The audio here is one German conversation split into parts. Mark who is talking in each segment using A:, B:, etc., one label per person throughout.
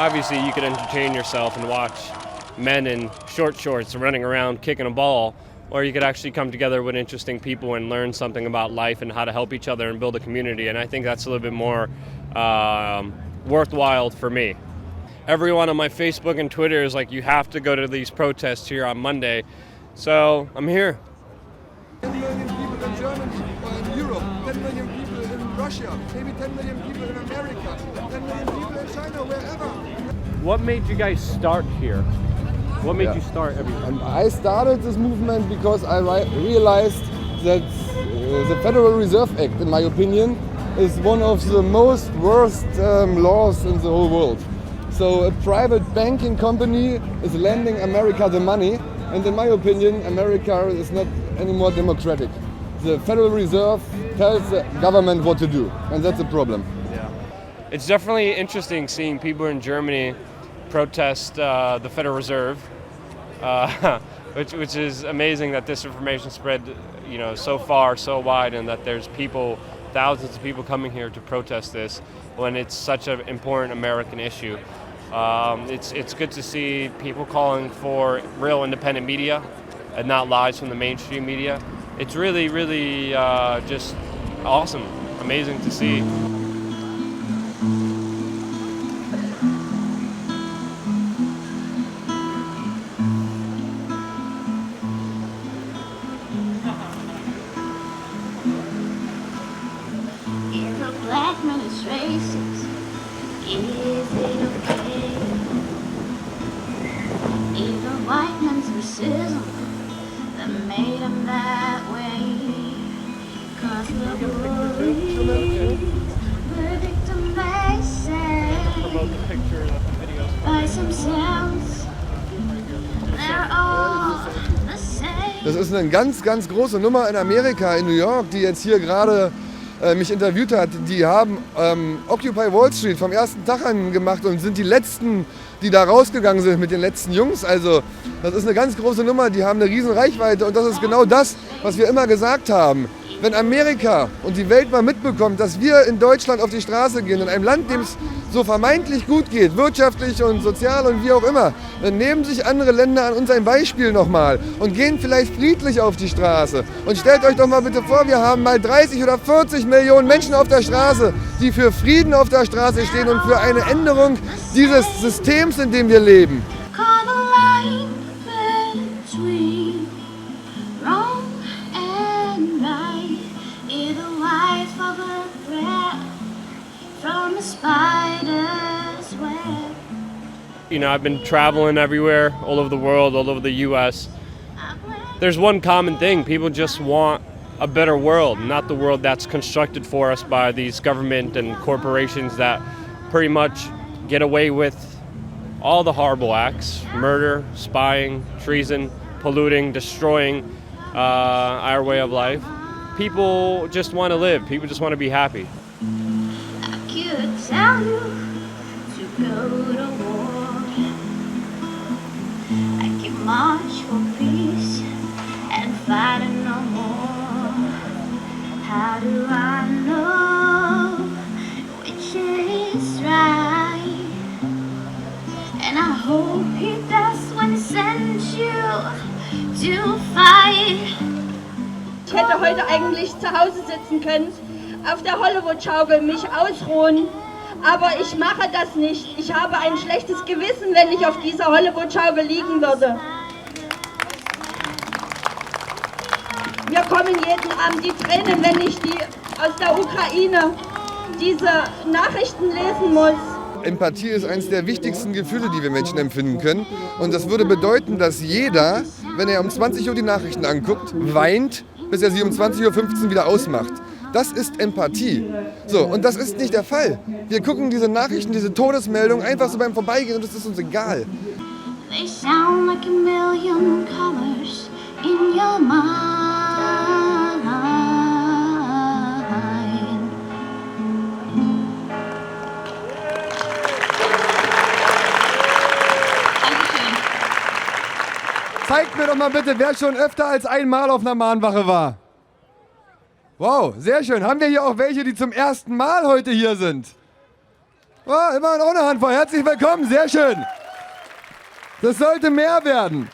A: Obviously, you could entertain yourself and watch men in short shorts running around kicking a ball, or you could actually come together with interesting people and learn something about life and how to help each other and build a community. And I think that's a little bit more worthwhile for me. Everyone on my Facebook and Twitter is like, you have to go to these protests here on Monday. So I'm here.
B: 10 million people in Germany or in Europe, 10 million people in Russia, maybe 10 million people in America, 10 million people in China, wherever.
A: What made you guys start here? What made you start everything?
B: And I started this movement because I realized that the Federal Reserve Act, in my opinion, is one of the most worst laws in the whole world. So a private banking company is lending America the money, and in my opinion, America is not anymore democratic. The Federal Reserve tells the government what to do, and that's a problem.
A: Yeah. It's definitely interesting seeing people in Germany protest the Federal Reserve, which is amazing that this information spread, so far, so wide, and that there's people, thousands of people coming here to protest this when it's such an important American issue. It's good to see people calling for real independent media and not lies from the mainstream media. It's really, really just awesome, amazing to see.
C: If a black man is racist, is it okay? If a white man's racism that made him that way, 'cause the bullies were victimized by themselves. They're all the same.
B: Das ist eine ganz, ganz große Nummer in Amerika, in New York, die jetzt hier gerade mich interviewt hat. Die haben Occupy Wall Street vom ersten Tag an gemacht und sind die Letzten, die da rausgegangen sind mit den letzten Jungs. Also das ist eine ganz große Nummer, die haben eine riesen Reichweite und das ist genau das, was wir immer gesagt haben. Wenn Amerika und die Welt mal mitbekommt, dass wir in Deutschland auf die Straße gehen, in einem Land, dem es so vermeintlich gut geht, wirtschaftlich und sozial und wie auch immer, dann nehmen sich andere Länder an uns ein Beispiel nochmal und gehen vielleicht friedlich auf die Straße. Und stellt euch doch mal bitte vor, wir haben mal 30 oder 40 Millionen Menschen auf der Straße, die für Frieden auf der Straße stehen und für eine Änderung dieses Systems, in dem wir leben.
C: Call the line between wrong and right. Either wise for the threat from a spider's web.
A: I've been traveling everywhere, all over the world, all over the US. There's one common thing. People just want a better world, not the world that's constructed for us by these government and corporations that pretty much get away with all the horrible acts: murder, spying, treason, polluting, destroying our way of life. People just want to live. People just want to be happy.
C: I could tell you to go to war. I could march for peace and fight no more. How do I know which is right? And I hope he does when he sends you to fight.
D: Ich hätte heute eigentlich zu Hause sitzen können, auf der Hollywood-Schaukel mich ausruhen, aber ich mache das nicht. Ich habe ein schlechtes Gewissen, wenn ich auf dieser Hollywood-Schaukel liegen würde. Mir kommen jeden Abend die Tränen, wenn ich aus der Ukraine diese Nachrichten lesen muss.
B: Empathie ist eines der wichtigsten Gefühle, die wir Menschen empfinden können. Und das würde bedeuten, dass jeder, wenn er um 20 Uhr die Nachrichten anguckt, weint, bis er sie um 20:15 Uhr wieder ausmacht. Das ist Empathie. So, und das ist nicht der Fall. Wir gucken diese Nachrichten, diese Todesmeldungen einfach so beim Vorbeigehen und es ist uns egal.
C: They sound like a million colors in your mind.
B: Zeigt mir doch mal bitte, wer schon öfter als einmal auf einer Mahnwache war. Wow, sehr schön. Haben wir hier auch welche, die zum ersten Mal heute hier sind? Oh, immerhin auch eine Handvoll. Herzlich willkommen, sehr schön. Das sollte mehr werden.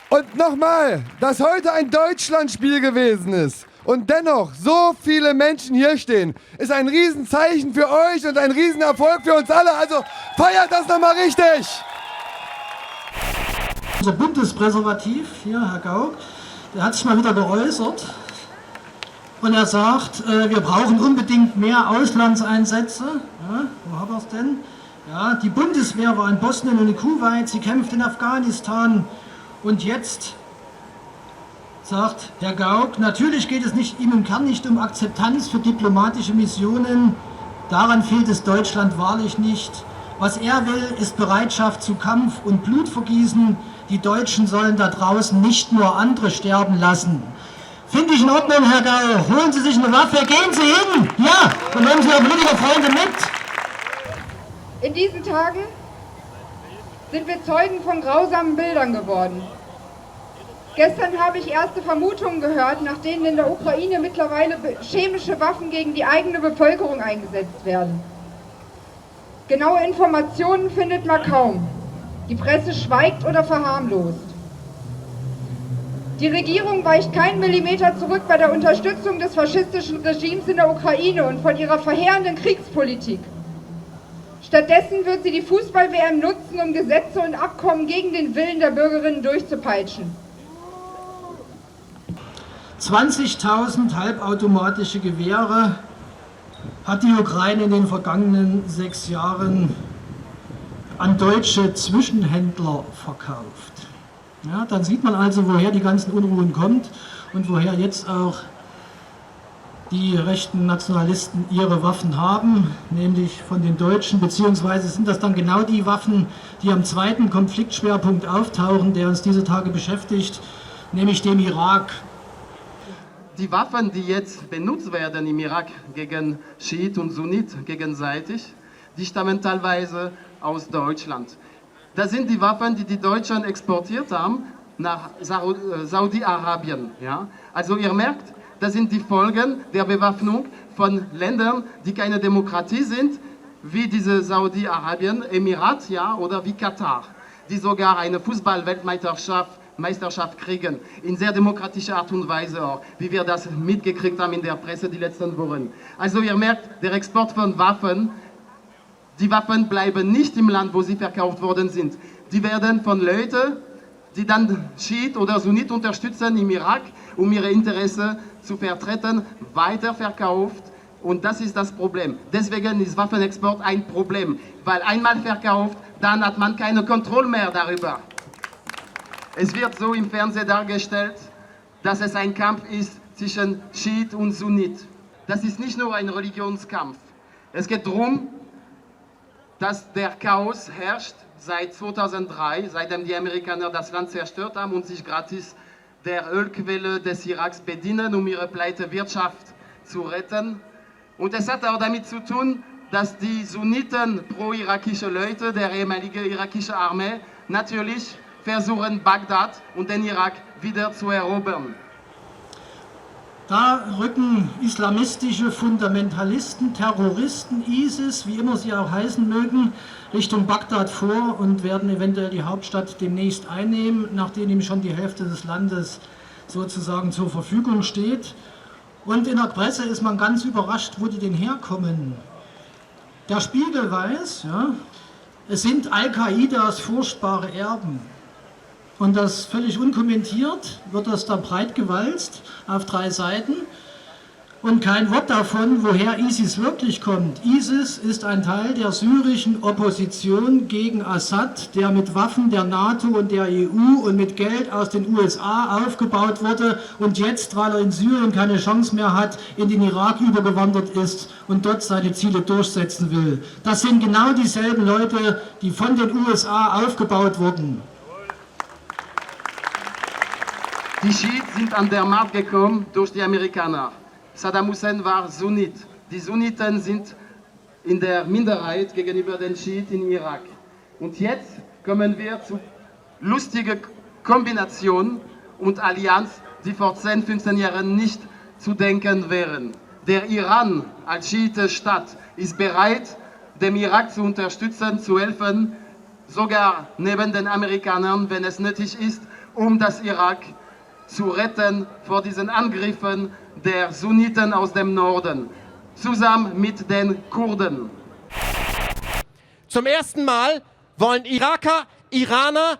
B: Und nochmal, dass heute ein Deutschlandspiel gewesen ist und dennoch so viele Menschen hier stehen, ist ein Riesenzeichen für euch und ein Riesenerfolg für uns alle. Also feiert das nochmal richtig.
E: Unser Bundespräservativ, hier Herr Gauck, der hat sich mal wieder geäußert und er sagt, wir brauchen unbedingt mehr Auslandseinsätze. Ja, wo haben wir es denn? Ja, die Bundeswehr war in Bosnien und in Kuwait, sie kämpft in Afghanistan und jetzt sagt Herr Gauck, natürlich geht es ihm im Kern nicht um Akzeptanz für diplomatische Missionen, daran fehlt es Deutschland wahrlich nicht. Was er will, ist Bereitschaft zu Kampf und Blutvergießen. Die Deutschen sollen da draußen nicht nur andere sterben lassen. Finde ich in Ordnung, Herr Gauck. Holen Sie sich eine Waffe, gehen Sie hin. Ja, und nehmen Sie Ihre blutige Freunde mit.
F: In diesen Tagen sind wir Zeugen von grausamen Bildern geworden. Gestern habe ich erste Vermutungen gehört, nach denen in der Ukraine mittlerweile chemische Waffen gegen die eigene Bevölkerung eingesetzt werden. Genaue Informationen findet man kaum. Die Presse schweigt oder verharmlost. Die Regierung weicht keinen Millimeter zurück bei der Unterstützung des faschistischen Regimes in der Ukraine und von ihrer verheerenden Kriegspolitik. Stattdessen wird sie die Fußball-WM nutzen, um Gesetze und Abkommen gegen den Willen der Bürgerinnen durchzupeitschen.
E: 20.000 halbautomatische Gewehre hat die Ukraine in den vergangenen 6 Jahren an deutsche Zwischenhändler verkauft. Ja, dann sieht man also, woher die ganzen Unruhen kommt und woher jetzt auch die rechten Nationalisten ihre Waffen haben, nämlich von den Deutschen, beziehungsweise sind das dann genau die Waffen, die am zweiten Konfliktschwerpunkt auftauchen, der uns diese Tage beschäftigt, nämlich dem Irak.
G: Die Waffen, die jetzt benutzt werden im Irak gegen Schiit und Sunnit gegenseitig, die stammen teilweise aus Deutschland. Das sind die Waffen, die die Deutschen exportiert haben nach Saudi-Arabien. Ja? Also ihr merkt, das sind die Folgen der Bewaffnung von Ländern, die keine Demokratie sind, wie diese Saudi-Arabien, Emirat, ja, oder wie Katar, die sogar eine Fußball-Weltmeisterschaft kriegen, in sehr demokratischer Art und Weise auch, wie wir das mitgekriegt haben in der Presse die letzten Wochen. Also ihr merkt, der Export von Waffen, die Waffen bleiben nicht im Land, wo sie verkauft worden sind. Die werden von Leuten, die dann Schiit oder Sunnit unterstützen im Irak, um ihre Interessen zu vertreten, weiterverkauft. Und das ist das Problem. Deswegen ist Waffenexport ein Problem, weil einmal verkauft, dann hat man keine Kontrolle mehr darüber. Es wird so im Fernsehen dargestellt, dass es ein Kampf ist zwischen Schiit und Sunnit. Das ist nicht nur ein Religionskampf. Es geht darum, dass der Chaos herrscht seit 2003, seitdem die Amerikaner das Land zerstört haben und sich gratis der Ölquelle des Iraks bedienen, um ihre pleite Wirtschaft zu retten. Und es hat auch damit zu tun, dass die Sunniten pro-irakische Leute der ehemaligen irakischen Armee natürlich versuchen, Bagdad und den Irak wieder zu erobern.
E: Da rücken islamistische Fundamentalisten, Terroristen, ISIS, wie immer sie auch heißen mögen, Richtung Bagdad vor und werden eventuell die Hauptstadt demnächst einnehmen, nachdem ihm schon die Hälfte des Landes sozusagen zur Verfügung steht. Und in der Presse ist man ganz überrascht, wo die denn herkommen. Der Spiegel weiß, ja, es sind Al-Qaidas furchtbare Erben. Und das völlig unkommentiert wird das da breit gewalzt auf 3 Seiten und kein Wort davon, woher ISIS wirklich kommt. ISIS ist ein Teil der syrischen Opposition gegen Assad, der mit Waffen der NATO und der EU und mit Geld aus den USA aufgebaut wurde und jetzt, weil er in Syrien keine Chance mehr hat, in den Irak übergewandert ist und dort seine Ziele durchsetzen will. Das sind genau dieselben Leute, die von den USA aufgebaut wurden.
G: Die Schiiten sind an der Macht gekommen durch die Amerikaner. Saddam Hussein war Sunnit. Die Sunniten sind in der Minderheit gegenüber den Schiiten im Irak. Und jetzt kommen wir zu lustigen Kombination und Allianz, die vor 10, 15 Jahren nicht zu denken wären. Der Iran als schiitische Staat ist bereit, dem Irak zu unterstützen, zu helfen, sogar neben den Amerikanern, wenn es nötig ist, um das Irak zu retten vor diesen Angriffen der Sunniten aus dem Norden, zusammen mit den Kurden.
H: Zum ersten Mal wollen Iraker, Iraner,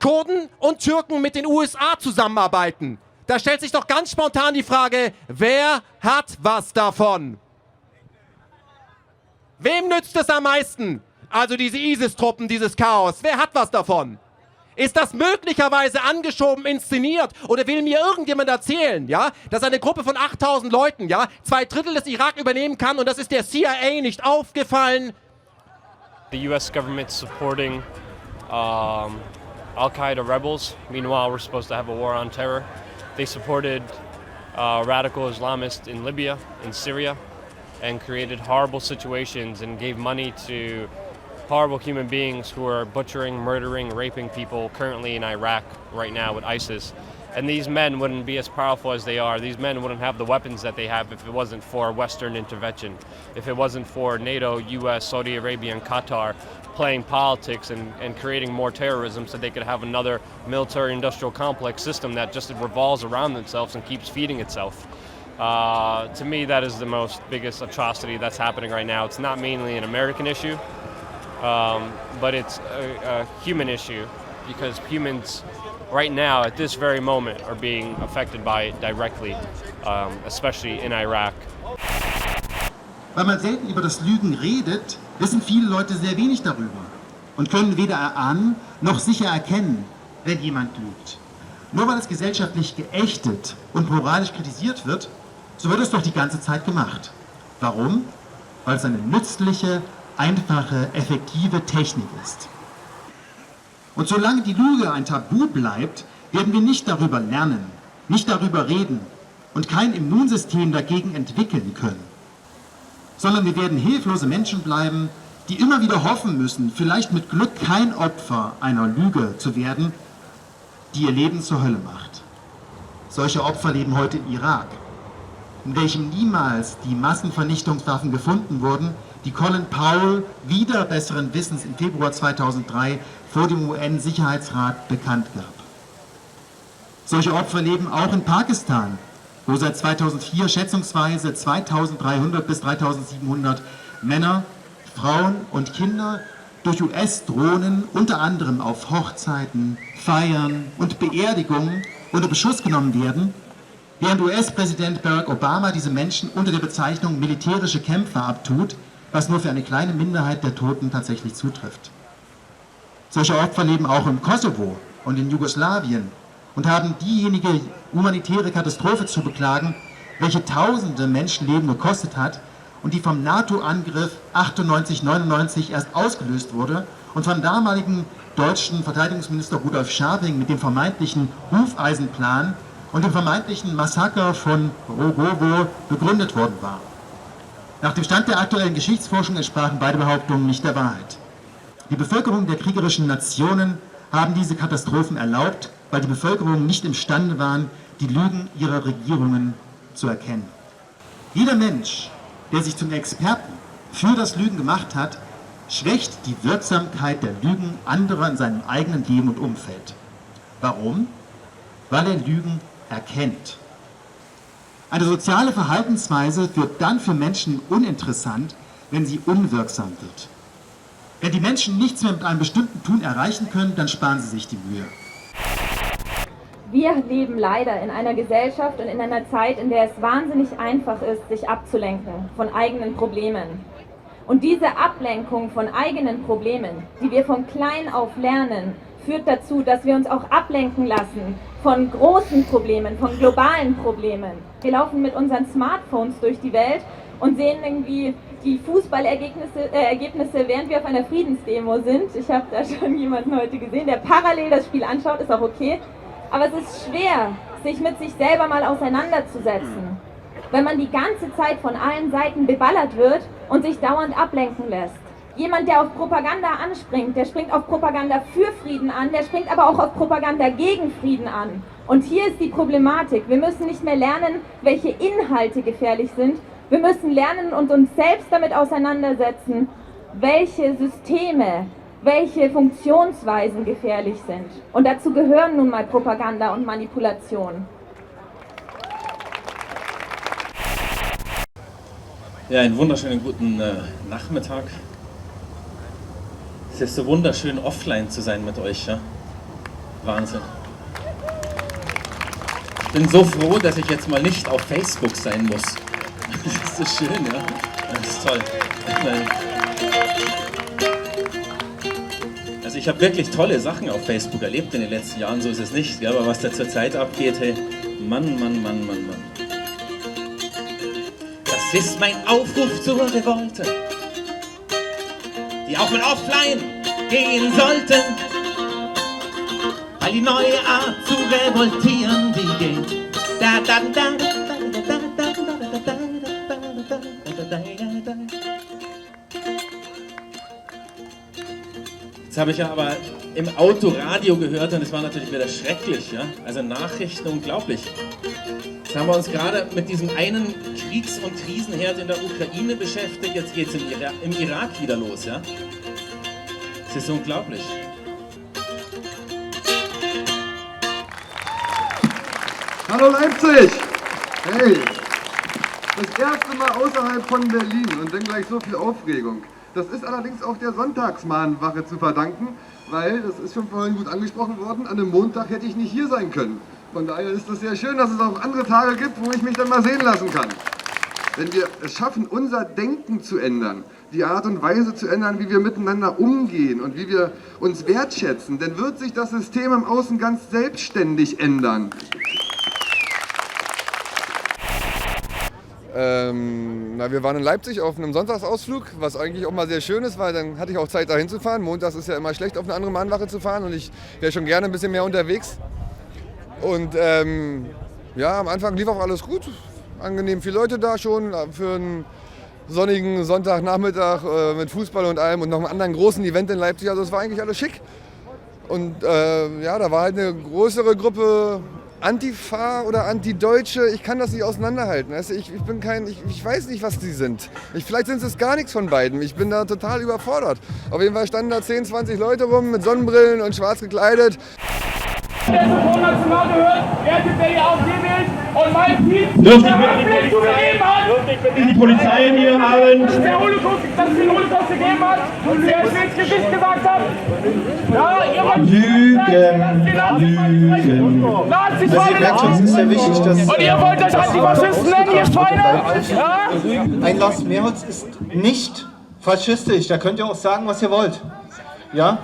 H: Kurden und Türken mit den USA zusammenarbeiten. Da stellt sich doch ganz spontan die Frage, wer hat was davon? Wem nützt es am meisten? Also diese ISIS-Truppen, dieses Chaos. Wer hat was davon? Ist das möglicherweise angeschoben, inszeniert? Oder will mir irgendjemand erzählen, ja, dass eine Gruppe von 8000 Leuten, ja, 2/3 des Irak übernehmen kann und das ist der CIA nicht aufgefallen?
A: The US government supporting Al-Qaeda rebels. Meanwhile, we're supposed to have a war on terror. They supported radical Islamists in Libya, in Syria, and created horrible situations and gave money to horrible human beings who are butchering, murdering, raping people currently in Iraq right now with ISIS. And these men wouldn't be as powerful as they are. These men wouldn't have the weapons that they have if it wasn't for Western intervention, if it wasn't for NATO, US, Saudi Arabia, and Qatar playing politics and creating more terrorism so they could have another military-industrial complex system that just revolves around themselves and keeps feeding itself. To me, that is the biggest atrocity that's happening right now. It's not mainly an American issue, but it's a human issue because humans right now, at this very moment, are being affected by it directly, especially in Iraq.
I: Weil man selten über das Lügen redet, wissen viele Leute sehr wenig darüber und können weder erahnen noch sicher erkennen, wenn jemand lügt. Nur weil es gesellschaftlich geächtet und moralisch kritisiert wird, so wird es doch die ganze Zeit gemacht. Warum? Weil es eine nützliche, einfache, effektive Technik ist. Und solange die Lüge ein Tabu bleibt, werden wir nicht darüber lernen, nicht darüber reden und kein Immunsystem dagegen entwickeln können. Sondern wir werden hilflose Menschen bleiben, die immer wieder hoffen müssen, vielleicht mit Glück kein Opfer einer Lüge zu werden, die ihr Leben zur Hölle macht. Solche Opfer leben heute im Irak, in welchem niemals die Massenvernichtungswaffen gefunden wurden, die Colin Powell wider besseren Wissens im Februar 2003 vor dem UN-Sicherheitsrat bekannt gab. Solche Opfer leben auch in Pakistan, wo seit 2004 schätzungsweise 2300 bis 3700 Männer, Frauen und Kinder durch US-Drohnen unter anderem auf Hochzeiten, Feiern und Beerdigungen unter Beschuss genommen werden, während US-Präsident Barack Obama diese Menschen unter der Bezeichnung militärische Kämpfer abtut, was nur für eine kleine Minderheit der Toten tatsächlich zutrifft. Solche Opfer leben auch im Kosovo und in Jugoslawien und haben diejenige humanitäre Katastrophe zu beklagen, welche tausende Menschenleben gekostet hat und die vom NATO-Angriff 98/99 erst ausgelöst wurde und von damaligen deutschen Verteidigungsminister Rudolf Scharping mit dem vermeintlichen Hufeisenplan und dem vermeintlichen Massaker von Rogowo begründet worden war. Nach dem Stand der aktuellen Geschichtsforschung entsprachen beide Behauptungen nicht der Wahrheit. Die Bevölkerung der kriegerischen Nationen haben diese Katastrophen erlaubt, weil die Bevölkerungen nicht imstande waren, die Lügen ihrer Regierungen zu erkennen. Jeder Mensch, der sich zum Experten für das Lügen gemacht hat, schwächt die Wirksamkeit der Lügen anderer in seinem eigenen Leben und Umfeld. Warum? Weil er Lügen erkennt. Eine soziale Verhaltensweise wird dann für Menschen uninteressant, wenn sie unwirksam wird. Wenn die Menschen nichts mehr mit einem bestimmten Tun erreichen können, dann sparen sie sich die Mühe.
J: Wir leben leider in einer Gesellschaft und in einer Zeit, in der es wahnsinnig einfach ist, sich abzulenken von eigenen Problemen. Und diese Ablenkung von eigenen Problemen, die wir von klein auf lernen, führt dazu, dass wir uns auch ablenken lassen von großen Problemen, von globalen Problemen. Wir laufen mit unseren Smartphones durch die Welt und sehen irgendwie die Fußballergebnisse, während wir auf einer Friedensdemo sind. Ich habe da schon jemanden heute gesehen, der parallel das Spiel anschaut, ist auch okay. Aber es ist schwer, sich mit sich selber mal auseinanderzusetzen, wenn man die ganze Zeit von allen Seiten beballert wird und sich dauernd ablenken lässt. Jemand, der auf Propaganda anspringt, der springt auf Propaganda für Frieden an, der springt aber auch auf Propaganda gegen Frieden an. Und hier ist die Problematik. Wir müssen nicht mehr lernen, welche Inhalte gefährlich sind. Wir müssen lernen und uns selbst damit auseinandersetzen, welche Systeme, welche Funktionsweisen gefährlich sind. Und dazu gehören nun mal Propaganda und Manipulation.
K: Ja, einen wunderschönen guten Nachmittag. Es ist so wunderschön, offline zu sein mit euch, ja? Wahnsinn. Ich bin so froh, dass ich jetzt mal nicht auf Facebook sein muss. Das ist so schön, ja? Das ist toll. Also ich habe wirklich tolle Sachen auf Facebook erlebt in den letzten Jahren, so ist es nicht. Ja? Aber was da zurzeit abgeht, hey, Mann. Das ist mein Aufruf zur Revolte, die auch mal offline gehen sollten, weil die neue Art zu revoltieren, die geht. Jetzt habe ich ja aber im Autoradio gehört und es war natürlich wieder schrecklich, ja? Also Nachrichten unglaublich. Jetzt haben wir uns gerade mit diesem einen Kriegs- und Krisenherd in der Ukraine beschäftigt, jetzt geht es im Irak wieder los, ja? Es ist unglaublich.
B: Hallo Leipzig! Hey! Das erste Mal außerhalb von Berlin und dann gleich so viel Aufregung. Das ist allerdings auch der Sonntagsmahnwache zu verdanken, weil, das ist schon vorhin gut angesprochen worden, an einem Montag hätte ich nicht hier sein können. Von daher ist es sehr schön, dass es auch andere Tage gibt, wo ich mich dann mal sehen lassen kann. Wenn wir es schaffen, unser Denken zu ändern, die Art und Weise zu ändern, wie wir miteinander umgehen und wie wir uns wertschätzen, dann wird sich das System im Außen ganz selbstständig ändern. Wir waren in Leipzig auf einem Sonntagsausflug, was eigentlich auch mal sehr schön ist, weil dann hatte ich auch Zeit dahin zu fahren. Montags ist ja immer schlecht, auf eine andere Mahnwache zu fahren und ich wäre schon gerne ein bisschen mehr unterwegs. Und ja, am Anfang lief auch alles gut, angenehm viele Leute da schon für einen sonnigen Sonntagnachmittag mit Fußball und allem und noch einem anderen großen Event in Leipzig, also es war eigentlich alles schick. Und ja, da war halt eine größere Gruppe Antifa oder Antideutsche, ich kann das nicht auseinanderhalten. Also ich weiß nicht, was die sind. Vielleicht sind es gar nichts von beiden. Ich bin da total überfordert. Auf jeden Fall standen da 10, 20 Leute rum mit Sonnenbrillen und schwarz gekleidet.
L: Der sofort national gehört, wer hier aufgewählt und mein Team
M: dürfte ich mit die Polizei hier haben.
L: Dass es den Holocaust gegeben hat und wer es ins Gesicht gesagt hat. Ja,
M: Lügen.
L: Das ist sehr wichtig, dass und ihr wollt euch Antifaschisten nennen, ihr Schweine? Ja?
N: Ein Lars Mehrholz ist nicht faschistisch, da könnt ihr auch sagen, was ihr wollt. Ja?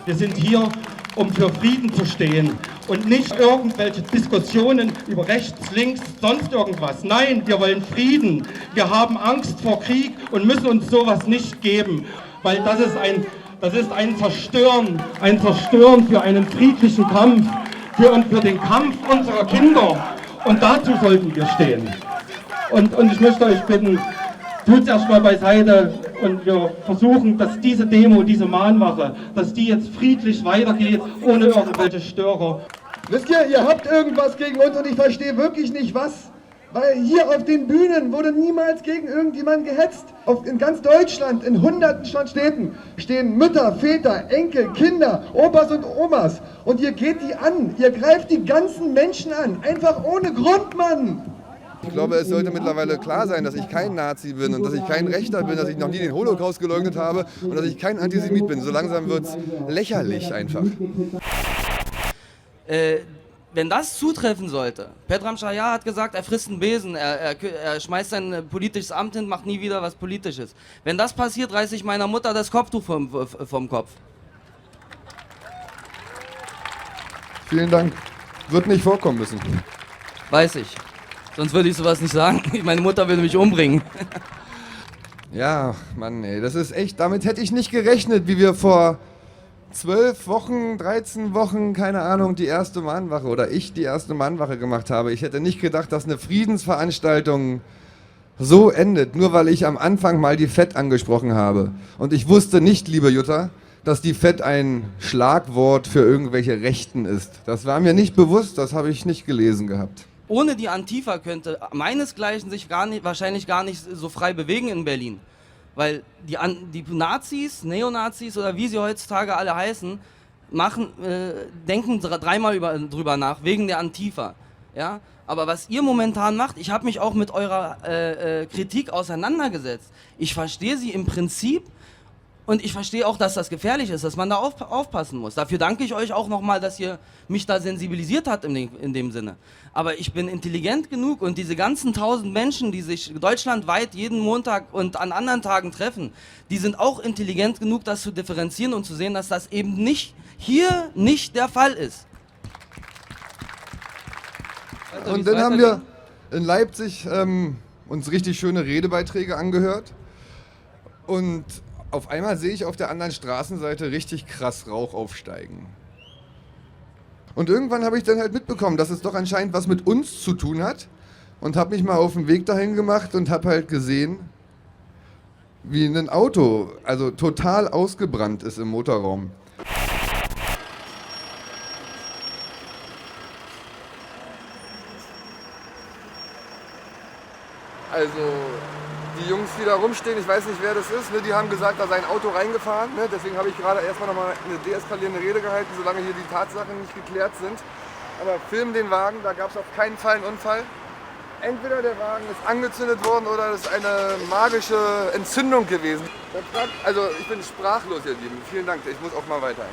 M: Wir sind hier, um für Frieden zu stehen und nicht irgendwelche Diskussionen über rechts, links, sonst irgendwas. Nein, wir wollen Frieden. Wir haben Angst vor Krieg und müssen uns sowas nicht geben, weil das ist ein Zerstören für einen friedlichen Kampf, für den Kampf unserer Kinder. Und dazu sollten wir stehen. Und ich möchte euch bitten, tut es erstmal beiseite und wir versuchen, dass diese Demo, diese Mahnwache, dass die jetzt friedlich weitergeht, ohne irgendwelche Störer.
B: Wisst ihr habt irgendwas gegen uns und ich verstehe wirklich nicht was. Weil hier auf den Bühnen wurde niemals gegen irgendjemanden gehetzt. In ganz Deutschland, in hunderten von Städten, stehen Mütter, Väter, Enkel, Kinder, Opas und Omas. Und ihr geht die an, ihr greift die ganzen Menschen an. Einfach ohne Grund, Mann! Ich glaube, es sollte mittlerweile klar sein, dass ich kein Nazi bin und dass ich kein Rechter bin, dass ich noch nie den Holocaust geleugnet habe und dass ich kein Antisemit bin. So langsam wird es lächerlich einfach.
O: Wenn das zutreffen sollte, Pedram Shahar hat gesagt, er frisst einen Besen, er schmeißt sein politisches Amt hin, macht nie wieder was Politisches. Wenn das passiert, reiße ich meiner Mutter das Kopftuch vom Kopf.
B: Vielen Dank. Wird nicht vorkommen müssen.
O: Weiß ich. Sonst würde ich sowas nicht sagen. Meine Mutter würde mich umbringen.
B: Ja, Mann, ey, das ist echt, damit hätte ich nicht gerechnet, wie wir vor 12 Wochen, 13 Wochen, keine Ahnung, die erste Mahnwache oder ich die erste Mahnwache gemacht habe. Ich hätte nicht gedacht, dass eine Friedensveranstaltung so endet, nur weil ich am Anfang mal die FED angesprochen habe. Und ich wusste nicht, liebe Jutta, dass die FED ein Schlagwort für irgendwelche Rechten ist. Das war mir nicht bewusst, das habe ich nicht gelesen gehabt.
O: Ohne die Antifa könnte meinesgleichen sich wahrscheinlich gar nicht so frei bewegen in Berlin. Weil die Nazis, Neonazis oder wie sie heutzutage alle heißen, denken dreimal drüber nach, wegen der Antifa. Ja? Aber was ihr momentan macht, ich habe mich auch mit eurer Kritik auseinandergesetzt. Ich verstehe sie im Prinzip und ich verstehe auch, dass das gefährlich ist, dass man da aufpassen muss. Dafür danke ich euch auch nochmal, dass ihr mich da sensibilisiert habt in dem Sinne. Aber ich bin intelligent genug und diese ganzen 1000 Menschen, die sich deutschlandweit jeden Montag und an anderen Tagen treffen, die sind auch intelligent genug, das zu differenzieren und zu sehen, dass das eben hier nicht der Fall ist.
B: Und dann haben wir in Leipzig uns richtig schöne Redebeiträge angehört und auf einmal sehe ich auf der anderen Straßenseite richtig krass Rauch aufsteigen. Und irgendwann habe ich dann halt mitbekommen, dass es doch anscheinend was mit uns zu tun hat und habe mich mal auf den Weg dahin gemacht und habe halt gesehen, wie ein Auto, also total ausgebrannt ist im Motorraum. Also die Jungs, die da rumstehen, ich weiß nicht, wer das ist, ne, die haben gesagt, da sei ein Auto reingefahren. Ne, deswegen habe ich gerade erstmal nochmal eine deeskalierende Rede gehalten, solange hier die Tatsachen nicht geklärt sind. Aber film den Wagen, da gab es auf keinen Fall einen Unfall. Entweder der Wagen ist angezündet worden oder es ist eine magische Entzündung gewesen. Also ich bin sprachlos, ihr Lieben. Vielen Dank, ich muss auch mal weiter.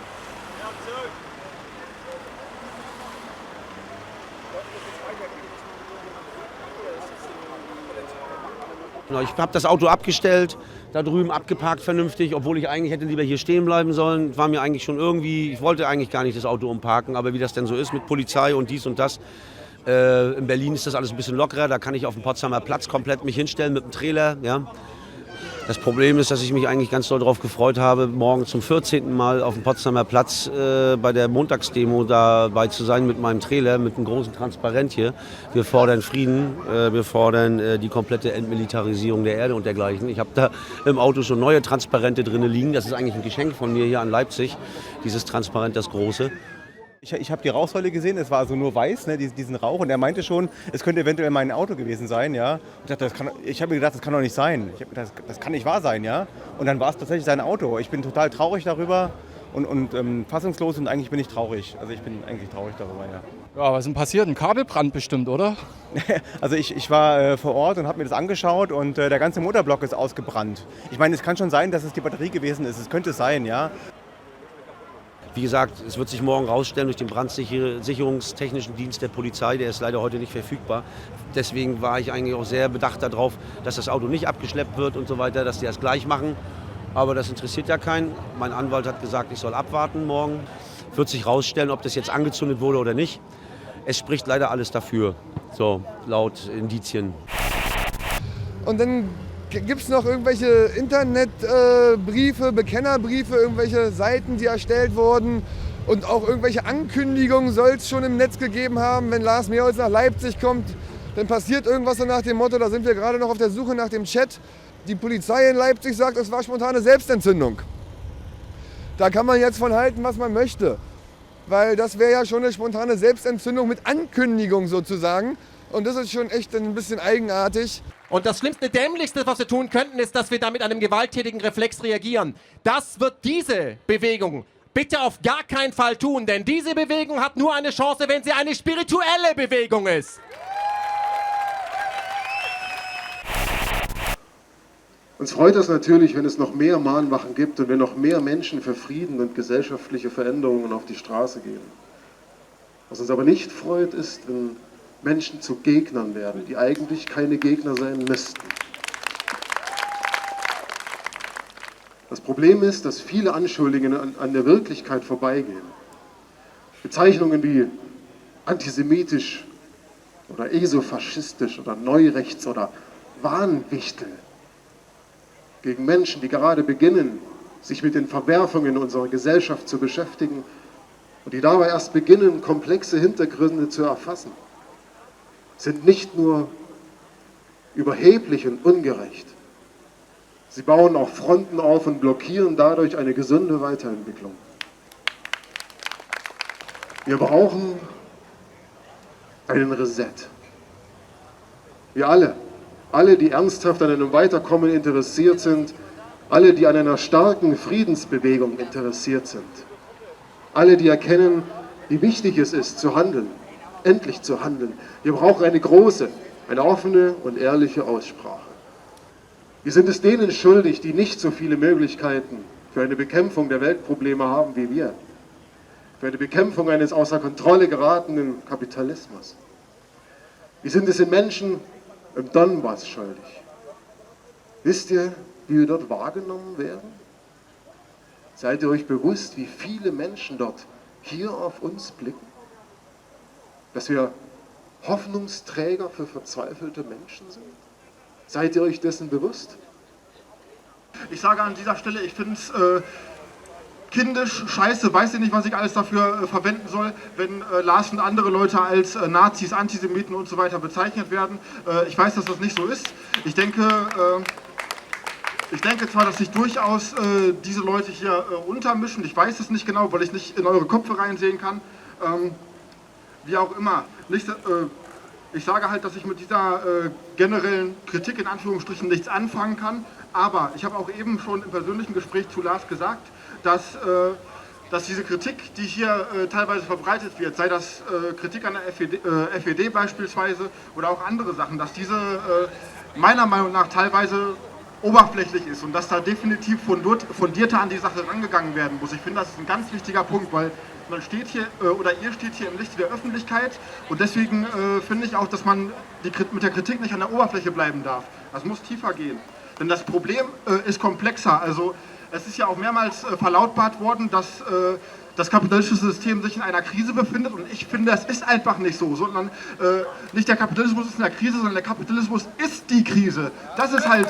P: Ich habe das Auto abgestellt, da drüben abgeparkt vernünftig, obwohl ich eigentlich hätte lieber hier stehen bleiben sollen. War mir eigentlich schon irgendwie, ich wollte eigentlich gar nicht das Auto umparken, aber wie das denn so ist mit Polizei und dies und das. In Berlin ist das alles ein bisschen lockerer, da kann ich auf dem Potsdamer Platz komplett mich hinstellen mit dem Trailer. Ja. Das Problem ist, dass ich mich eigentlich ganz doll darauf gefreut habe, morgen zum 14. Mal auf dem Potsdamer Platz bei der Montagsdemo dabei zu sein mit meinem Trailer, mit einem großen Transparent hier. Wir fordern Frieden, wir fordern die komplette Entmilitarisierung der Erde und dergleichen. Ich habe da im Auto schon neue Transparente drin liegen. Das ist eigentlich ein Geschenk von mir hier an Leipzig, dieses Transparent, das große.
Q: Ich habe die Rauchsäule gesehen, es war also nur weiß, ne, diesen Rauch. Und er meinte schon, es könnte eventuell mein Auto gewesen sein. Ja. Ich habe mir gedacht, das kann doch nicht sein. Das kann nicht wahr sein. Ja. Und dann war es tatsächlich sein Auto. Ich bin total traurig darüber und fassungslos und eigentlich bin ich traurig. Also ich bin eigentlich traurig darüber, ja.
R: Ja, was ist denn passiert? Ein Kabelbrand bestimmt, oder?
Q: Also ich war vor Ort und habe mir das angeschaut und der ganze Motorblock ist ausgebrannt. Ich meine, es kann schon sein, dass es die Batterie gewesen ist. Es könnte sein, ja.
P: Wie gesagt, es wird sich morgen rausstellen durch den brandsicherungstechnischen Dienst der Polizei. Der ist leider heute nicht verfügbar. Deswegen war ich eigentlich auch sehr bedacht darauf, dass das Auto nicht abgeschleppt wird und so weiter, dass die das gleich machen. Aber das interessiert ja keinen. Mein Anwalt hat gesagt, ich soll abwarten morgen. Wird sich rausstellen, ob das jetzt angezündet wurde oder nicht. Es spricht leider alles dafür, so laut Indizien.
B: Und dann gibt es noch irgendwelche Internetbriefe, Bekennerbriefe, irgendwelche Seiten, die erstellt wurden und auch irgendwelche Ankündigungen soll es schon im Netz gegeben haben, wenn Lars Mehrholz nach Leipzig kommt, dann passiert irgendwas so nach dem Motto, da sind wir gerade noch auf der Suche nach dem Chat. Die Polizei in Leipzig sagt, es war spontane Selbstentzündung. Da kann man jetzt von halten, was man möchte, weil das wäre ja schon eine spontane Selbstentzündung mit Ankündigung sozusagen und das ist schon echt ein bisschen eigenartig.
H: Und das Schlimmste, Dämlichste, was wir tun könnten, ist, dass wir da mit einem gewalttätigen Reflex reagieren. Das wird diese Bewegung bitte auf gar keinen Fall tun, denn diese Bewegung hat nur eine Chance, wenn sie eine spirituelle Bewegung ist.
S: Uns freut es natürlich, wenn es noch mehr Mahnwachen gibt und wenn noch mehr Menschen für Frieden und gesellschaftliche Veränderungen auf die Straße gehen. Was uns aber nicht freut, ist, wenn Menschen zu Gegnern werden, die eigentlich keine Gegner sein müssten. Das Problem ist, dass viele Anschuldigungen an der Wirklichkeit vorbeigehen. Bezeichnungen wie antisemitisch oder esofaschistisch oder neurechts oder Wahnwichtel gegen Menschen, die gerade beginnen, sich mit den Verwerfungen unserer Gesellschaft zu beschäftigen und die dabei erst beginnen, komplexe Hintergründe zu erfassen, sind nicht nur überheblich und ungerecht. Sie bauen auch Fronten auf und blockieren dadurch eine gesunde Weiterentwicklung. Wir brauchen einen Reset. Wir alle, die ernsthaft an einem Weiterkommen interessiert sind, alle, die an einer starken Friedensbewegung interessiert sind, alle, die erkennen, wie wichtig es ist, zu handeln, endlich zu handeln. Wir brauchen eine große, eine offene und ehrliche Aussprache. Wir sind es denen schuldig, die nicht so viele Möglichkeiten für eine Bekämpfung der Weltprobleme haben wie wir, für eine Bekämpfung eines außer Kontrolle geratenen Kapitalismus. Wir sind es den Menschen im Donbass schuldig. Wisst ihr, wie wir dort wahrgenommen werden? Seid ihr euch bewusst, wie viele Menschen dort hier auf uns blicken? Dass wir Hoffnungsträger für verzweifelte Menschen sind? Seid ihr euch dessen bewusst?
T: Ich sage an dieser Stelle, ich finde es kindisch, scheiße, weiß ich nicht, was ich alles dafür verwenden soll, wenn Lars und andere Leute als Nazis, Antisemiten und so weiter bezeichnet werden. Ich weiß, dass das nicht so ist. Ich denke zwar, dass sich durchaus diese Leute hier untermischen. Ich weiß es nicht genau, weil ich nicht in eure Köpfe reinsehen kann. Wie auch immer. Ich sage halt, dass ich mit dieser generellen Kritik in Anführungsstrichen nichts anfangen kann. Aber ich habe auch eben schon im persönlichen Gespräch zu Lars gesagt, dass diese Kritik, die hier teilweise verbreitet wird, sei das Kritik an der FED beispielsweise oder auch andere Sachen, dass diese meiner Meinung nach teilweise oberflächlich ist und dass da definitiv fundierter an die Sache rangegangen werden muss. Ich finde, das ist ein ganz wichtiger Punkt, weil man steht hier oder ihr steht hier im Lichte der Öffentlichkeit und deswegen finde ich auch, dass man mit der Kritik nicht an der Oberfläche bleiben darf. Das muss tiefer gehen. Denn das Problem ist komplexer. Also es ist ja auch mehrmals verlautbart worden, dass das kapitalistische System sich in einer Krise befindet und ich finde, es ist einfach nicht so, sondern nicht der Kapitalismus ist in der Krise, sondern der Kapitalismus ist die Krise. Das ist halt...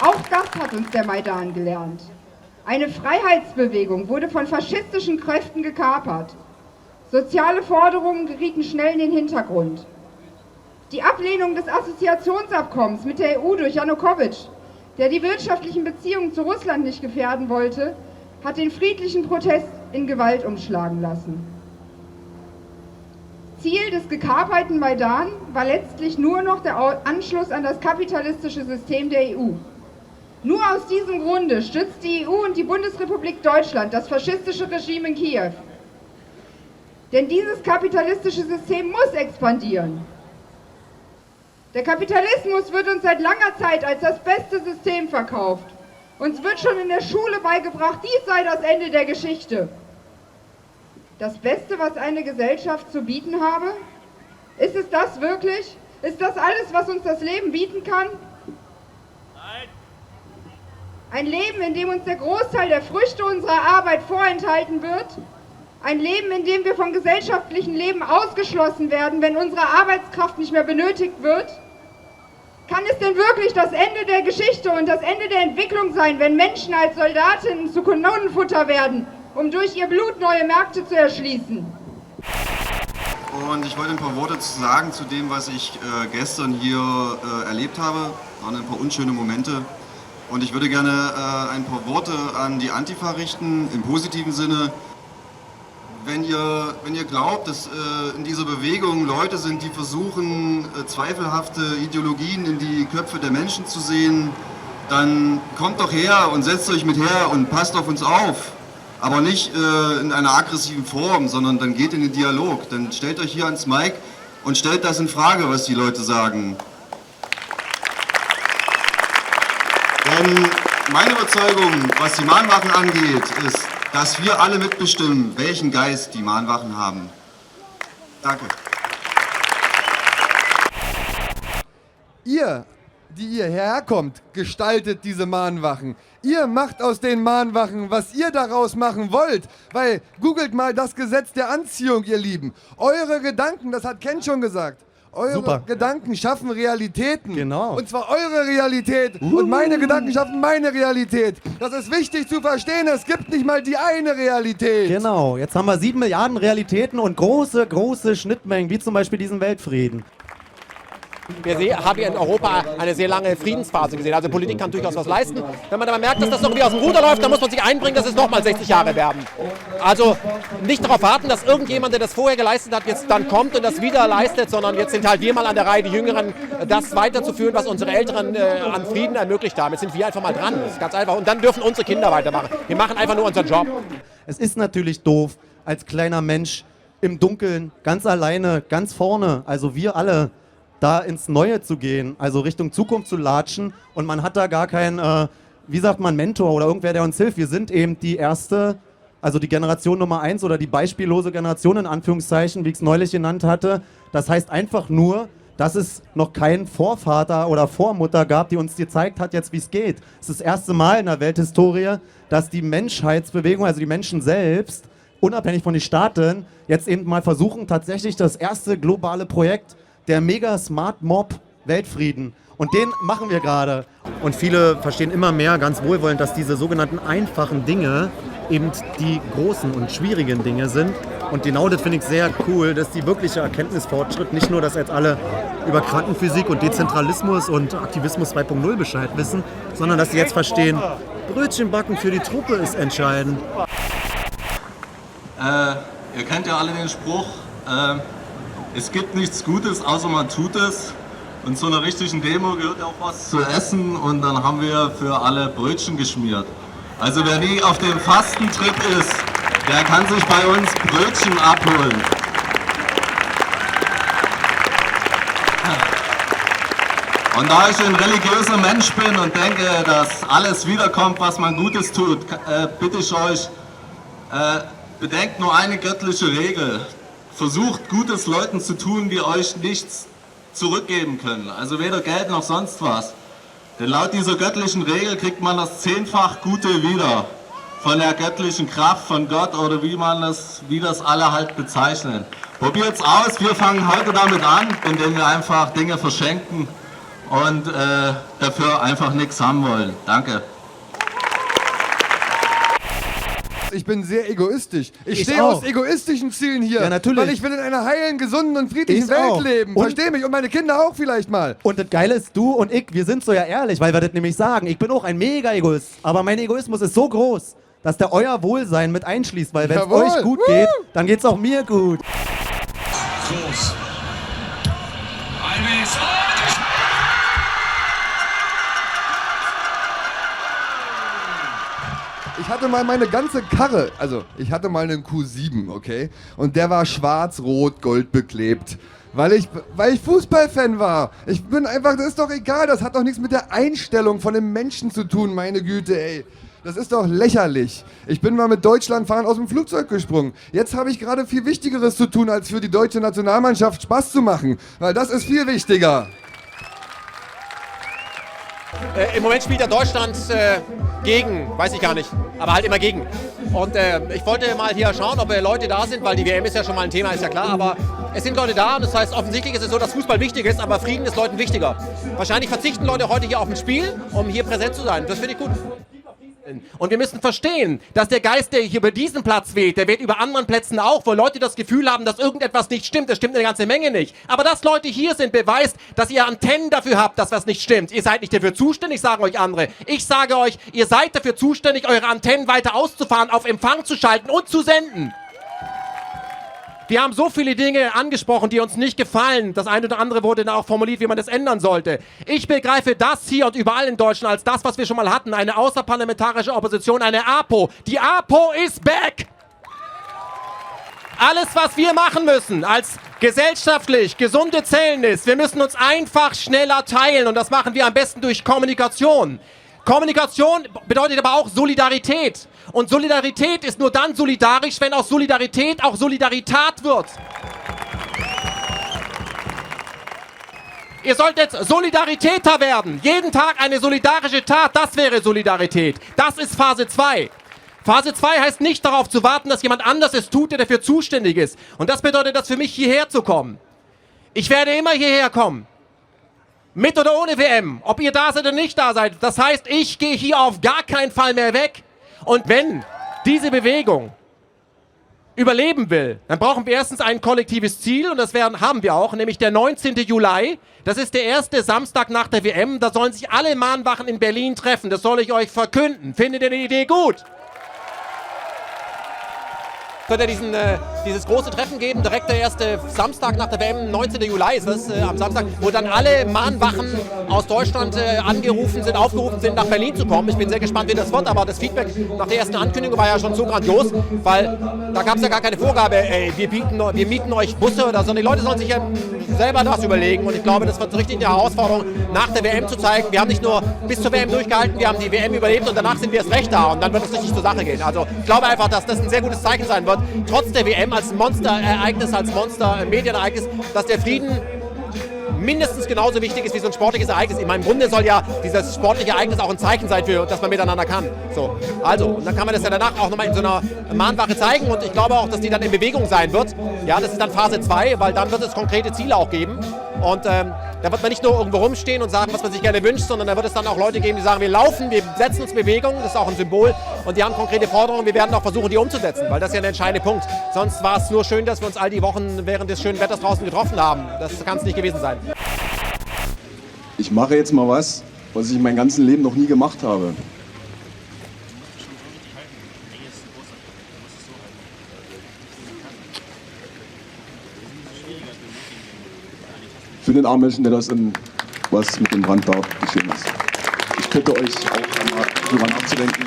F: Auch das hat uns der Maidan gelernt. Eine Freiheitsbewegung wurde von faschistischen Kräften gekapert. Soziale Forderungen gerieten schnell in den Hintergrund. Die Ablehnung des Assoziationsabkommens mit der EU durch Janukowitsch, der die wirtschaftlichen Beziehungen zu Russland nicht gefährden wollte, hat den friedlichen Protest in Gewalt umschlagen lassen. Ziel des gekaperten Maidan war letztlich nur noch der Anschluss an das kapitalistische System der EU. Nur aus diesem Grunde stützt die EU und die Bundesrepublik Deutschland das faschistische Regime in Kiew. Denn dieses kapitalistische System muss expandieren. Der Kapitalismus wird uns seit langer Zeit als das beste System verkauft. Uns wird schon in der Schule beigebracht, dies sei das Ende der Geschichte. Das Beste, was eine Gesellschaft zu bieten habe? Ist es das wirklich? Ist das alles, was uns das Leben bieten kann? Nein. Ein Leben, in dem uns der Großteil der Früchte unserer Arbeit vorenthalten wird? Ein Leben, in dem wir vom gesellschaftlichen Leben ausgeschlossen werden, wenn unsere Arbeitskraft nicht mehr benötigt wird? Kann es denn wirklich das Ende der Geschichte und das Ende der Entwicklung sein, wenn Menschen als Soldatinnen zu Kanonenfutter werden, um durch ihr Blut neue Märkte zu erschließen?
U: Und ich wollte ein paar Worte sagen zu dem, was ich gestern hier erlebt habe. Es waren ein paar unschöne Momente. Und ich würde gerne ein paar Worte an die Antifa richten, im positiven Sinne. Wenn ihr glaubt, dass in dieser Bewegung Leute sind, die versuchen, zweifelhafte Ideologien in die Köpfe der Menschen zu sehen, dann kommt doch her und setzt euch mit her und passt auf uns auf. Aber nicht in einer aggressiven Form, sondern dann geht in den Dialog. Dann stellt euch hier ans Mic und stellt das in Frage, was die Leute sagen. Denn meine Überzeugung, was die Mahnwachen angeht, ist, dass wir alle mitbestimmen, welchen Geist die Mahnwachen haben. Danke.
B: Ihr, die ihr herkommt, gestaltet diese Mahnwachen. Ihr macht aus den Mahnwachen, was ihr daraus machen wollt. Weil, googelt mal das Gesetz der Anziehung, ihr Lieben. Eure Gedanken, das hat Ken schon gesagt, Eure Gedanken schaffen Realitäten.
D: Genau.
B: Und zwar eure Realität. Und meine Gedanken schaffen meine Realität. Das ist wichtig zu verstehen. Es gibt nicht mal die eine Realität.
D: Genau. Jetzt haben wir 7 Milliarden Realitäten und große, große Schnittmengen, wie zum Beispiel diesen Weltfrieden.
H: Wir haben hier in Europa eine sehr lange Friedensphase gesehen. Also Politik kann durchaus was leisten. Wenn man aber merkt, dass das irgendwie aus dem Ruder läuft, dann muss man sich einbringen, dass es nochmal 60 Jahre werden. Also nicht darauf warten, dass irgendjemand, der das vorher geleistet hat, jetzt dann kommt und das wieder leistet, sondern jetzt sind halt wir mal an der Reihe, die Jüngeren, das weiterzuführen, was unsere Älteren an Frieden ermöglicht haben. Jetzt sind wir einfach mal dran. Das ist ganz einfach. Und dann dürfen unsere Kinder weitermachen. Wir machen einfach nur unseren Job.
D: Es ist natürlich doof, als kleiner Mensch im Dunkeln, ganz alleine, ganz vorne, also wir alle, da ins Neue zu gehen, also Richtung Zukunft zu latschen und man hat da gar keinen, wie sagt man, Mentor oder irgendwer, der uns hilft. Wir sind eben die erste, also die Generation Nummer 1 oder die beispiellose Generation in Anführungszeichen, wie ich es neulich genannt hatte. Das heißt einfach nur, dass es noch keinen Vorvater oder Vormutter gab, die uns gezeigt hat jetzt, wie es geht. Es ist das erste Mal in der Welthistorie, dass die Menschheitsbewegung, also die Menschen selbst, unabhängig von den Staaten, jetzt eben mal versuchen, tatsächlich das erste globale Projekt der Mega Smart Mob Weltfrieden. Und den machen wir gerade. Und viele verstehen immer mehr ganz wohlwollend, dass diese sogenannten einfachen Dinge eben die großen und schwierigen Dinge sind. Und genau das finde ich sehr cool, dass die wirkliche Erkenntnisfortschritt, nicht nur, dass jetzt alle über Quantenphysik und Dezentralismus und Aktivismus 2.0 Bescheid wissen, sondern dass sie jetzt verstehen, Brötchenbacken für die Truppe ist entscheidend.
V: Ihr kennt ja alle den Spruch, es gibt nichts Gutes, außer man tut es. Und zu einer richtigen Demo gehört auch was zu essen und dann haben wir für alle Brötchen geschmiert. Also wer nie auf dem Fastentrip ist, der kann sich bei uns Brötchen abholen. Und da ich ein religiöser Mensch bin und denke, dass alles wiederkommt, was man Gutes tut, bitte ich euch, bedenkt nur eine göttliche Regel. Versucht Gutes Leuten zu tun, die euch nichts zurückgeben können. Also weder Geld noch sonst was. Denn laut dieser göttlichen Regel kriegt man das 10-fach Gute wieder. Von der göttlichen Kraft, von Gott oder wie das alle halt bezeichnen. Probiert's aus, wir fangen heute damit an, indem wir einfach Dinge verschenken und dafür einfach nichts haben wollen. Danke.
B: Ich bin sehr egoistisch. Ich stehe aus egoistischen Zielen hier.
D: Ja, natürlich.
B: Weil ich will in einer heilen, gesunden und friedlichen Welt leben. Versteh mich? Und meine Kinder auch vielleicht mal.
D: Und das Geile ist, du und ich, wir sind so ja ehrlich, weil wir das nämlich sagen. Ich bin auch ein Mega-Egoist. Aber mein Egoismus ist so groß, dass der euer Wohlsein mit einschließt. Weil wenn es euch gut geht, dann geht es auch mir gut.
L: Groß.
B: Ich hatte mal meine ganze Karre, also ich hatte mal einen Q7, okay? Und der war schwarz-rot-gold beklebt. Weil ich Fußballfan war. Ich bin einfach, das ist doch egal, das hat doch nichts mit der Einstellung von dem Menschen zu tun, meine Güte, ey. Das ist doch lächerlich. Ich bin mal mit Deutschlandfahren aus dem Flugzeug gesprungen. Jetzt habe ich gerade viel Wichtigeres zu tun, als für die deutsche Nationalmannschaft Spaß zu machen. Weil das ist viel wichtiger.
H: Im Moment spielt ja Deutschland gegen, weiß ich gar nicht, aber halt immer gegen. Und ich wollte mal hier schauen, ob Leute da sind, weil die WM ist ja schon mal ein Thema, ist ja klar, aber es sind Leute da und das heißt, offensichtlich ist es so, dass Fußball wichtig ist, aber Frieden ist Leuten wichtiger. Wahrscheinlich verzichten Leute heute hier auf ein Spiel, um hier präsent zu sein. Das finde ich gut. Und wir müssen verstehen, dass der Geist, der hier über diesen Platz weht, der weht über anderen Plätzen auch, wo Leute das Gefühl haben, dass irgendetwas nicht stimmt. Das stimmt eine ganze Menge nicht. Aber dass Leute hier sind, beweist, dass ihr Antennen dafür habt, dass was nicht stimmt. Ihr seid nicht dafür zuständig, sagen euch andere. Ich sage euch, ihr seid dafür zuständig, eure Antennen weiter auszufahren, auf Empfang zu schalten und zu senden. Wir haben so viele Dinge angesprochen, die uns nicht gefallen. Das eine oder andere wurde dann auch formuliert, wie man das ändern sollte. Ich begreife das hier und überall in Deutschland als das, was wir schon mal hatten. Eine außerparlamentarische Opposition, eine APO. Die APO ist back! Alles, was wir machen müssen als gesellschaftlich gesunde Zellen ist, wir müssen uns einfach schneller teilen und das machen wir am besten durch Kommunikation. Kommunikation bedeutet aber auch Solidarität. Und Solidarität ist nur dann solidarisch, wenn aus Solidarität auch Solidarität wird. Ihr solltet Solidaritäter werden. Jeden Tag eine solidarische Tat, das wäre Solidarität. Das ist Phase 2. Phase 2 heißt nicht darauf zu warten, dass jemand anders es tut, der dafür zuständig ist. Und das bedeutet, das für mich hierher zu kommen. Ich werde immer hierher kommen. Mit oder ohne WM. Ob ihr da seid oder nicht da seid. Das heißt, ich gehe hier auf gar keinen Fall mehr weg. Und wenn diese Bewegung überleben will, dann brauchen wir erstens ein kollektives Ziel. Und das haben wir auch, nämlich der 19. Juli. Das ist der erste Samstag nach der WM. Da sollen sich alle Mahnwachen in Berlin treffen. Das soll ich euch verkünden. Findet ihr die Idee gut? Es wird ja dieses große Treffen geben, direkt der erste Samstag nach der WM, 19. Juli ist es, am Samstag, wo dann alle Mahnwachen aus Deutschland aufgerufen sind, nach Berlin zu kommen. Ich bin sehr gespannt, wie das wird, aber das Feedback nach der ersten Ankündigung war ja schon so grandios, weil da gab es ja gar keine Vorgabe, wir mieten euch Busse oder so. Die Leute sollen sich ja selber das überlegen und ich glaube, das wird so richtig die Herausforderung, nach der WM zu zeigen, wir haben nicht nur bis zur WM durchgehalten, wir haben die WM überlebt und danach sind wir erst recht da und dann wird es richtig zur Sache gehen. Also ich glaube einfach, dass das ein sehr gutes Zeichen sein wird, trotz der WM als Monsterereignis, als Monster-Medienereignis, dass der Frieden mindestens genauso wichtig ist wie so ein sportliches Ereignis. In meinem Grunde soll ja dieses sportliche Ereignis auch ein Zeichen sein, für, dass man miteinander kann. So, also, und dann kann man das ja danach auch nochmal in so einer Mahnwache zeigen und ich glaube auch, dass die dann in Bewegung sein wird. Ja, das ist dann Phase 2, weil dann wird es konkrete Ziele auch geben und da wird man nicht nur irgendwo rumstehen und sagen, was man sich gerne wünscht, sondern da wird es dann auch Leute geben, die sagen, wir laufen, wir setzen uns in Bewegung, das ist auch ein Symbol und die haben konkrete Forderungen, wir werden auch versuchen, die umzusetzen, weil das ist ja der entscheidende Punkt. Sonst war es nur schön, dass wir uns all die Wochen während des schönen Wetters draußen getroffen haben. Das kann es nicht gewesen sein.
C: Ich mache jetzt mal was ich in meinem ganzen Leben noch nie gemacht habe. Für den armen Menschen, der das was mit dem Brand da geschehen ist. Ich bitte euch auch einmal darüber nachzudenken.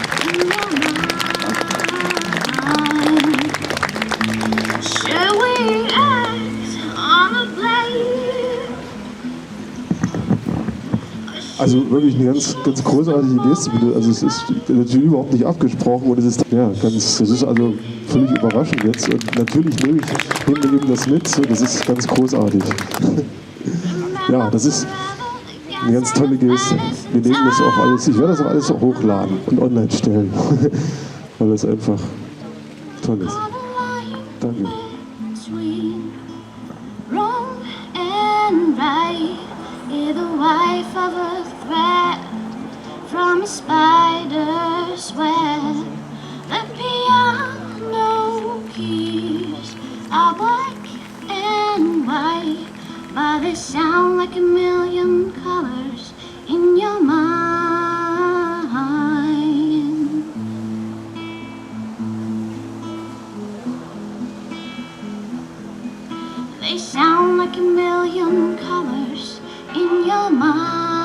E: Also wirklich eine ganz großartige Geste. Also es ist natürlich überhaupt nicht abgesprochen und es ist das ist also völlig überraschend jetzt. Und natürlich nehmen wir eben das mit. So, das ist ganz großartig. Ja, das ist eine ganz tolle Geste. Wir nehmen das auch alles. Ich werde das auch alles auch hochladen und online stellen, weil das einfach toll ist. Danke.
W: The wife of a threat from a spider's web. The piano keys are black and white, but they sound like a million colors in your mind. They sound like a million colors in your mind.